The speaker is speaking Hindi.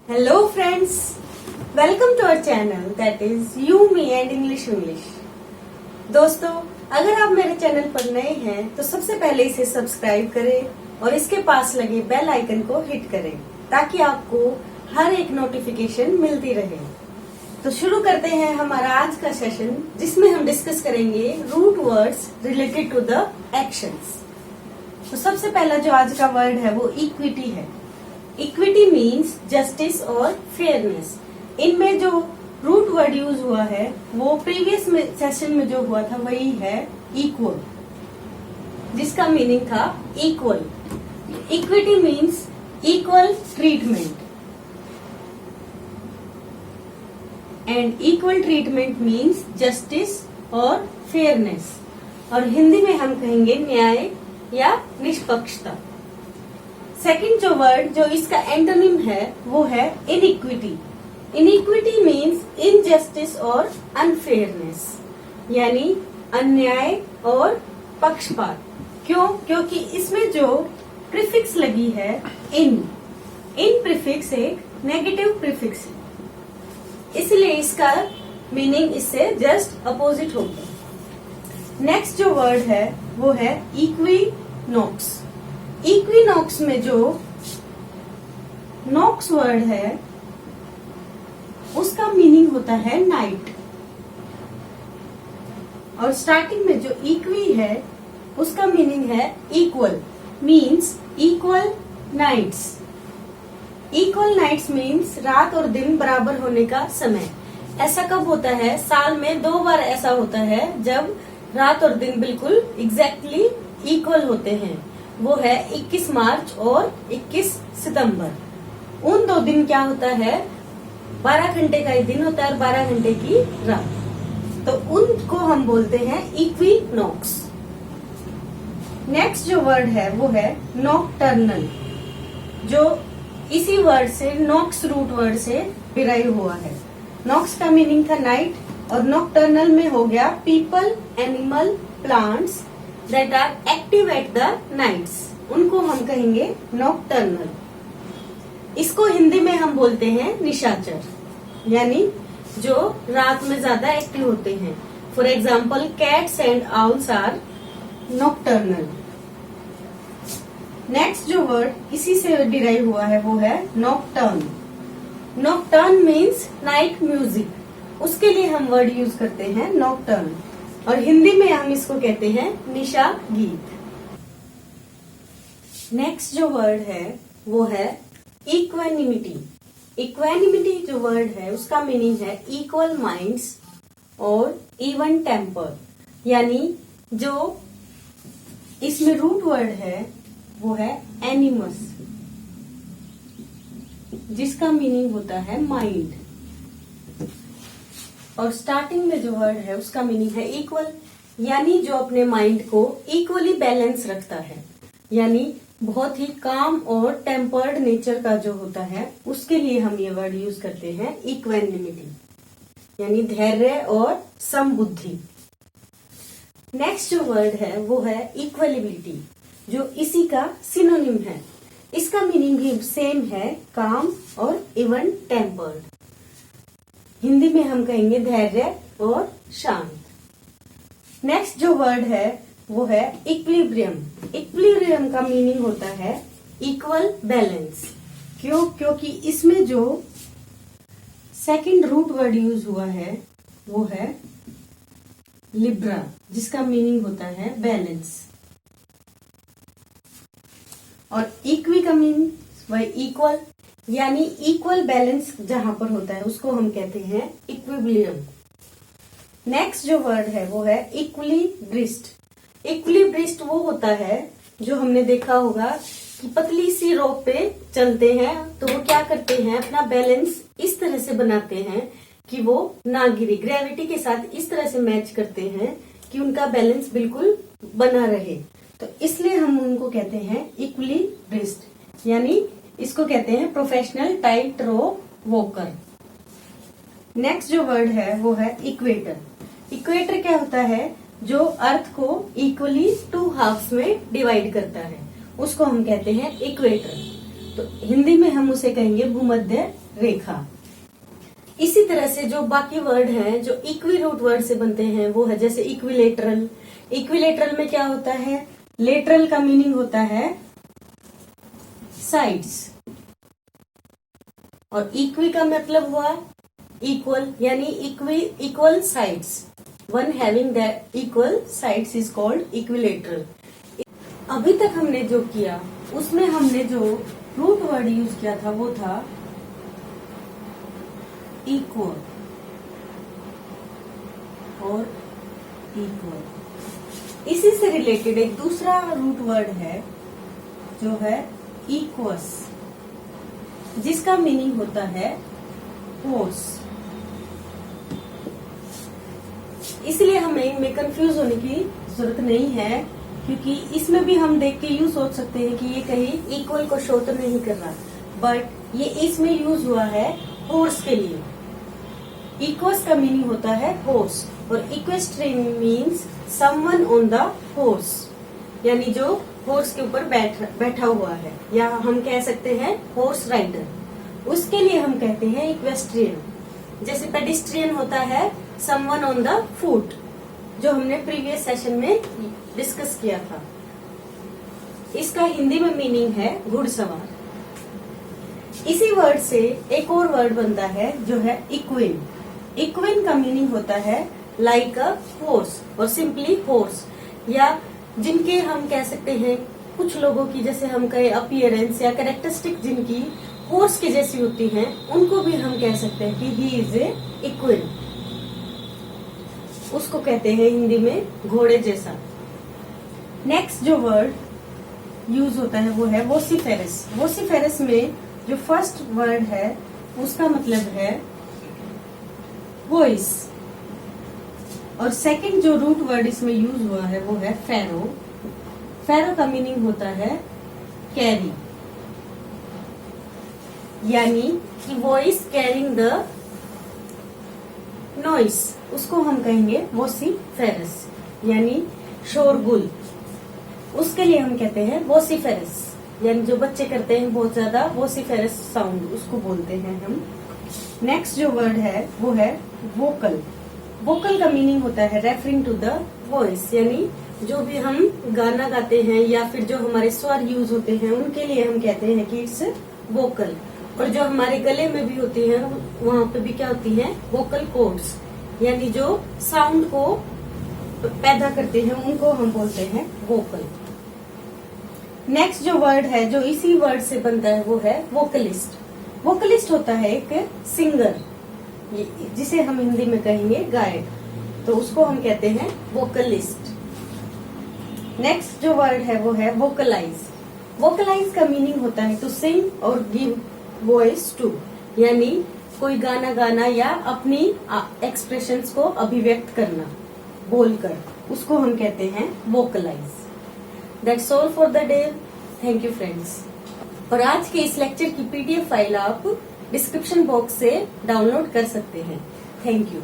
Hello friends, welcome to our channel that is You, Me and English English। दोस्तों, अगर आप मेरे चैनल पर नए हैं तो सबसे पहले इसे सब्सक्राइब करें और इसके पास लगे बेल आइकन को हिट करें ताकि आपको हर एक नोटिफिकेशन मिलती रहे। तो शुरू करते हैं हमारा आज का सेशन, जिसमें हम डिस्कस करेंगे root words related to the actions. तो सबसे पहला जो आज का वर्ड है वो इक्विटी है। इक्विटी मीन्स जस्टिस और फेयरनेस। इनमें जो रूट वर्ड यूज हुआ है वो प्रीवियस सेशन में जो हुआ था वही है इक्वल, जिसका मीनिंग था equal. Equity means equal treatment and equal treatment means justice और फेयरनेस, और हिंदी में हम कहेंगे न्याय या निष्पक्षता। सेकंड जो वर्ड जो इसका एंटोनिम है वो है इनइक्विटी। इनइक्विटी मीन्स इनजस्टिस और अनफेयरनेस, यानी अन्याय और पक्षपात। क्यों? क्योंकि इसमें जो प्रीफिक्स लगी है इन प्रीफिक्स एक नेगेटिव प्रीफिक्स है, इसलिए इसका मीनिंग इससे जस्ट अपोजिट होगा। नेक्स्ट जो वर्ड है वो है इक्विनॉक्स। इक्विनॉक्स में जो नॉक्स वर्ड है उसका मीनिंग होता है नाइट, और स्टार्टिंग में जो इक्वी है उसका मीनिंग है equal, means equal nights. Equal nights means रात और दिन बराबर होने का समय। ऐसा कब होता है? साल में 2 बार ऐसा होता है जब रात और दिन बिल्कुल एग्जैक्टली इक्वल होते हैं। वो है 21 मार्च और 21 सितंबर। उन 2 दिन क्या होता है? 12 घंटे का ही दिन होता है और 12 घंटे की रात, तो उनको हम बोलते हैं इक्विनॉक्स। नेक्स्ट जो वर्ड है वो है नॉकटर्नल, जो इसी वर्ड से नॉक्स रूट वर्ड से डिराइव हुआ है। नॉक्स का मीनिंग था नाइट, और नॉकटर्नल में हो गया people, animal, plants that are active at the nights, उनको हम कहेंगे नॉकटर्नल। इसको हिंदी में हम बोलते हैं निशाचर, यानी जो रात में ज्यादा एक्टिव होते हैं। For example cats and owls are nocturnal. Next जो वर्ड इसी से डिराइव हुआ है वो है nocturne. Nocturne means night music, उसके लिए हम वर्ड यूज करते हैं नॉकटर्न, और हिंदी में हम इसको कहते हैं निशा गीत। नेक्स्ट जो वर्ड है वो है इक्वेनिमिटी। इक्वेनिमिटी जो वर्ड है उसका मीनिंग है इक्वल माइंड्स और इवन टेम्पर, यानी जो इसमें रूट वर्ड है वो है एनिमस, जिसका मीनिंग होता है माइंड, और स्टार्टिंग में जो वर्ड है उसका मीनिंग है इक्वल, यानी जो अपने माइंड को इक्वली बैलेंस रखता है, यानी बहुत ही काम और टेम्पर्ड नेचर का जो होता है उसके लिए हम ये वर्ड यूज करते हैं इक्वेनिमिटी, यानी धैर्य और समबुद्धि। नेक्स्ट जो वर्ड है वो है इक्वलिबिलिटी, जो इसी का सिनोनिम है। इसका मीनिंग भी सेम है, काम और इवन टेम्पर्ड। हिंदी में हम कहेंगे धैर्य और शांत। नेक्स्ट जो वर्ड है वो है इक्विलिब्रियम। इक्विलिब्रियम का मीनिंग होता है इक्वल बैलेंस। क्यों? क्योंकि इसमें जो सेकंड रूट वर्ड यूज हुआ है वो है लिब्रा, जिसका मीनिंग होता है बैलेंस, और इक्वी का मीनिंग वही इक्वल, यानी इक्वल बैलेंस जहां पर होता है उसको हम कहते हैं इक्विलिब्रियम। नेक्स्ट जो वर्ड है वो है इक्विलिब्रिस्ट। इक्विलिब्रिस्ट वो होता है जो हमने देखा होगा कि पतली सी रोप पे चलते हैं तो वो क्या करते हैं, अपना बैलेंस इस तरह से बनाते हैं कि वो ना गिरे, ग्रेविटी के साथ इस तरह से मैच करते हैं कि उनका बैलेंस बिल्कुल बना रहे, तो इसलिए हम उनको कहते हैं इक्विलिब्रिस्ट, यानी इसको कहते हैं प्रोफेशनल टाइट रोप वॉकर। नेक्स्ट जो वर्ड है वो है इक्वेटर। इक्वेटर क्या होता है? जो अर्थ को इक्वली 2 हाफ्स में डिवाइड करता है, उसको हम कहते हैं इक्वेटर। तो हिंदी में हम उसे कहेंगे भूमध्य रेखा। इसी तरह से जो बाकी वर्ड हैं जो इक्वी रूट वर्ड से बनते हैं वो है जैसे इक्विलेटरल। इक्विलेटरल में क्या होता है, लेटरल का मीनिंग होता है साइड्स, और इक्वी का मतलब हुआ इक्वल, यानी equal sides. One having that equal sides is called equilateral. अभी तक हमने जो किया उसमें हमने जो रूट वर्ड यूज किया था वो था इक्वल और इक्वल। इसी से रिलेटेड एक दूसरा रूट वर्ड है जो है इक्वस, जिसका मीनिंग होता है होर्स। इसलिए हमें इनमें कंफ्यूज होने की जरूरत नहीं है, क्योंकि इसमें भी हम देख के यूज सोच सकते हैं कि ये कहीं इक्वल को शो तो नहीं कर रहा, बट ये इसमें यूज हुआ है होर्स के लिए। इक्वस का मीनिंग होता है होर्स, और equestrian means someone on the horse, यानी जो होर्स के ऊपर बैठा हुआ है, या हम कह सकते हैं होर्स राइडर, उसके लिए हम कहते हैं इक्वेस्ट्रियन। जैसे पेडिस्ट्रियन होता है समवन ऑन द फुट, जो हमने प्रीवियस सेशन में डिस्कस किया था। इसका हिंदी में मीनिंग है घुड़सवार। इसी वर्ड से एक और वर्ड बनता है जो है इक्विन। इक्विन का मीनिंग होता है लाइक अ हॉर्स और सिंपली हॉर्स, या जिनके हम कह सकते हैं कुछ लोगों की जैसे हम कहे अपीयरेंस या कैरेक्टरिस्टिक जिनकी हॉर्स के जैसी होती हैं, उनको भी हम कह सकते हैं कि ही इज ए इक्विन। उसको कहते हैं हिंदी में घोड़े जैसा। नेक्स्ट जो वर्ड यूज होता है वो है वोसिफेरस। वोसिफेरस में जो फर्स्ट वर्ड है उसका मतलब है वॉइस, और सेकंड जो रूट वर्ड इसमें यूज हुआ है वो है फेरो। फेरो का मीनिंग होता है कैरी, यानी कि वॉइस कैरिंग द नॉइस, उसको हम कहेंगे वोसिफेरस, यानी शोरगुल। उसके लिए हम कहते हैं वोसिफेरस, यानी जो बच्चे करते हैं बहुत ज्यादा वोसिफेरस साउंड, उसको बोलते हैं हम। नेक्स्ट जो वर्ड है वो है वोकल। वोकल का मीनिंग होता है रेफरिंग टू द वॉइस, यानी जो भी हम गाना गाते हैं या फिर जो हमारे स्वर यूज होते हैं उनके लिए हम कहते हैं कि इट्स वोकल। और जो हमारे गले में भी होती है वहां पे भी क्या होती है वोकल कॉर्ड्स, यानी जो साउंड को पैदा करते हैं उनको हम बोलते हैं वोकल। नेक्स्ट जो वर्ड है जो इसी वर्ड से बनता है वो है वोकलिस्ट। वोकलिस्ट होता है एक सिंगर, जिसे हम हिंदी में कहेंगे गायक, तो उसको हम कहते हैं वोकलिस्ट। नेक्स्ट जो वर्ड है वो है वोकलाइज। वोकलाइज का मीनिंग होता है टू सिंग और गिव वॉइस टू, यानी कोई गाना गाना या अपनी एक्सप्रेशंस को अभिव्यक्त करना बोलकर, उसको हम कहते हैं vocalise. That's all for the day. Thank you friends. और आज के इस लेक्चर की पीडीएफ फाइल आप डिस्क्रिप्शन बॉक्स से डाउनलोड कर सकते हैं। Thank you.